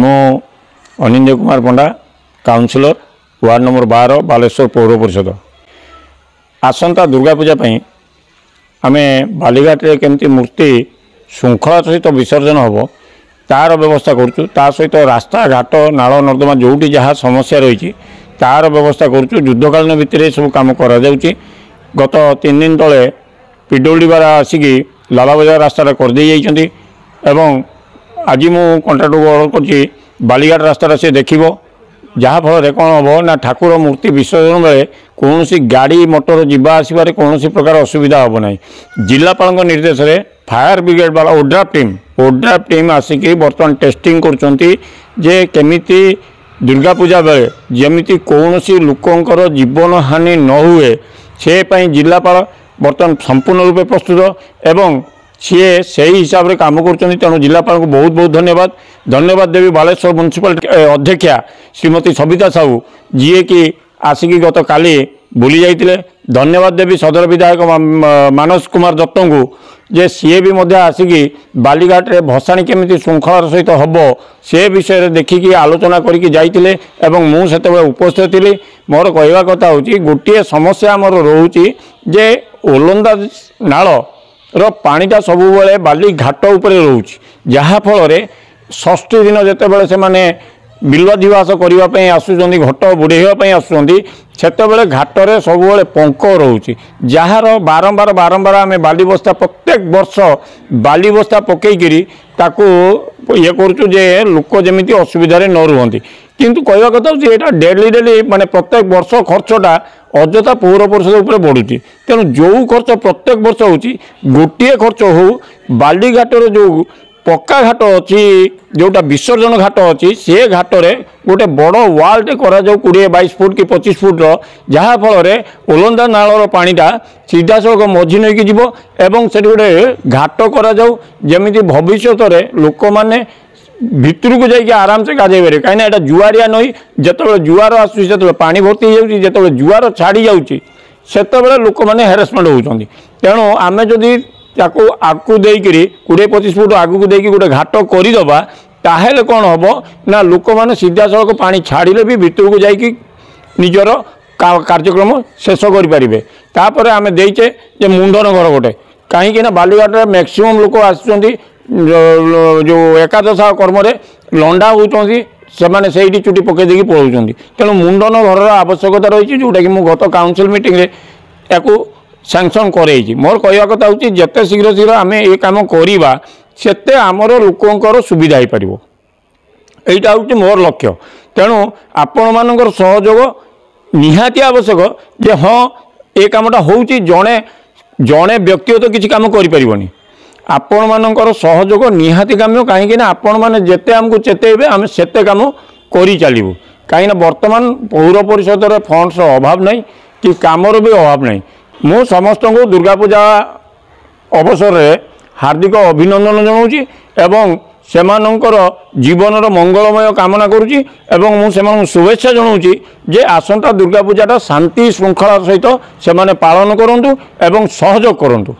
मु अनिंद्य कुमार पंडा councillor ward number 12 Baleshwar पौर परिषद। आसंता दुर्गा पूजा आम बालीघाट केमती मूर्ति श्रृंखला सहित विसर्जन हम तार व्यवस्था करुँ। सहित रास्ता घाट नाल नर्दमा जोटी जहाँ समस्या रही तार व्यवस्था करुँ। युद्धकालीन भित्तिरे सब काम करा जाउची। गत 3 दिन तले पिडब्ल्यूडी वाला आसिकी लाला बजार रास्ता कर दे जाइछन्ती एवं आज मु कंट्राक्टर को ऑर्डर करछि बालीघाट रास्ता से देखिबो जहाँ फल कौन हम ना ठाकुर मूर्ति विसर्जन बेले कौन गाड़ी मोटर जीवा आसबार कौन प्रकार असुविधा हम ना। जिलापाल निर्देश में फायर ब्रिगेड वाला ओड्राफ टीम आसिकी बर्तमान टेस्टिंग करुँचे जे केमिति दुर्गा पूजा बेले जमीती कौन लोकंकर जीवन हानि न हुए से जिलापाल बर्तमान संपूर्ण रूपे प्रस्तुत एवं सी से हिसाब से कम कर। तेणु जिलापाल को बहुत बहुत धन्यवाद देवी बालेश्वर म्युनिसिपालिटी अध्यक्षा श्रीमती सबिता साहू जी की आसिकी गत काली बुली जाइए। धन्यवाद देवी सदर विधायक मानस कुमार दत्त को जे सी भी आसिकी बालीघाट रे भसाणी केमिति श्रृंखलार सहित हम से विषय देखिकी आलोचना करके जाइए एवं मुझे उपस्थित थी। मोर कहवा कथा हूँ गोटे समस्या आमर रोचे जे ओलंदा नाल पानीटा सब बाली घाट उपर रोच जहाँ फल षष्ठी दिन जितेबाला से माने बिलवाधिवास करने आसुँच घट बुड़ेवाई आसुँच से घाटर सब पंक रोचे जार बारंबार आम बाली बस्ता प्रत्येक वर्ष बाली बस्ता पकईकि ये करुचे लोक जमी असुविधा न रुहति किंतु कहवा कथा यहाँ डेली माने प्रत्येक वर्ष खर्चटा अजथा पौर परिषद उपर बढ़ुची। तेणु जो खर्च प्रत्येक वर्ष होची गोटे खर्च हो बालीघाटर जो पक्का घाट अच्छी जोटा विसर्जन घाट अच्छी से घाटे गोटे बड़ वालटे करा 20-22 फुट कि 25 फुट जहाँ फल ओलंदा नालर पानीटा सीधा सड़क मझी नहीं जीव एवं से गोटे घाट करा जमी भविष्य लोक मैंने भितर को जाइए आराम से गाधे पारे कहीं यहाँ जुआरिया नई जिते जुआर आसो पा भर्ती हो जो जुआर छाड़ी जाते लोक मैंने हेरासमेंट होती। तेणु आम जदि आगू देकर 20-25 फुट आगू दे गोटे घाट करदे ताहेले कौन हम ना लोक मैंने सीधा सड़क पानी छाड़िले भी भितर को जाइए निजर कार्यक्रम शेष करें। तापर आम देचे जे मुंडन घर गोटे कहीं बालीघाट मैक्सिमम लोक आसुँच जो एकादश कर्म लंडा होती से चुटी पकई देकी पलाउं। तेणु मुंडन घर आवश्यकता रही जोटा कि गत काउंसिल मीटिंग या सैंक्शन कर। मोर कहवा कथा हूँ जिते शीघ्र आम ये कम करवा से आमर लोकंर सुविधा हो पार यहाँ हूँ मोर लक्ष्य। तेणु आपण मानकर सहयोग निहाती आवश्यक जे हाँ ये कमटा हो जड़े व्यक्तिगत किसी कम कर आपण मानकर सहयोग निहाती काम कहीं आपण मैंने जिते आमको चेतेबे आम सेते काम करी चलू कहीं बर्तमान पौर परिषद फंड्स अभाव नहीं कि कामर भी अभाव नहीं। मु समस्त को दुर्गा पूजा अवसर रे हार्दिक अभिनंदन जनाऊँगी एवं सेमानंकर जीवनर मंगलमय कामना करुँची एवं मुझे शुभेच्छा जनाऊँगी जे आसंता दुर्गा पूजाटा शांति श्रृंखला सहित से पालन करूँ एवं सहयोग करूँ।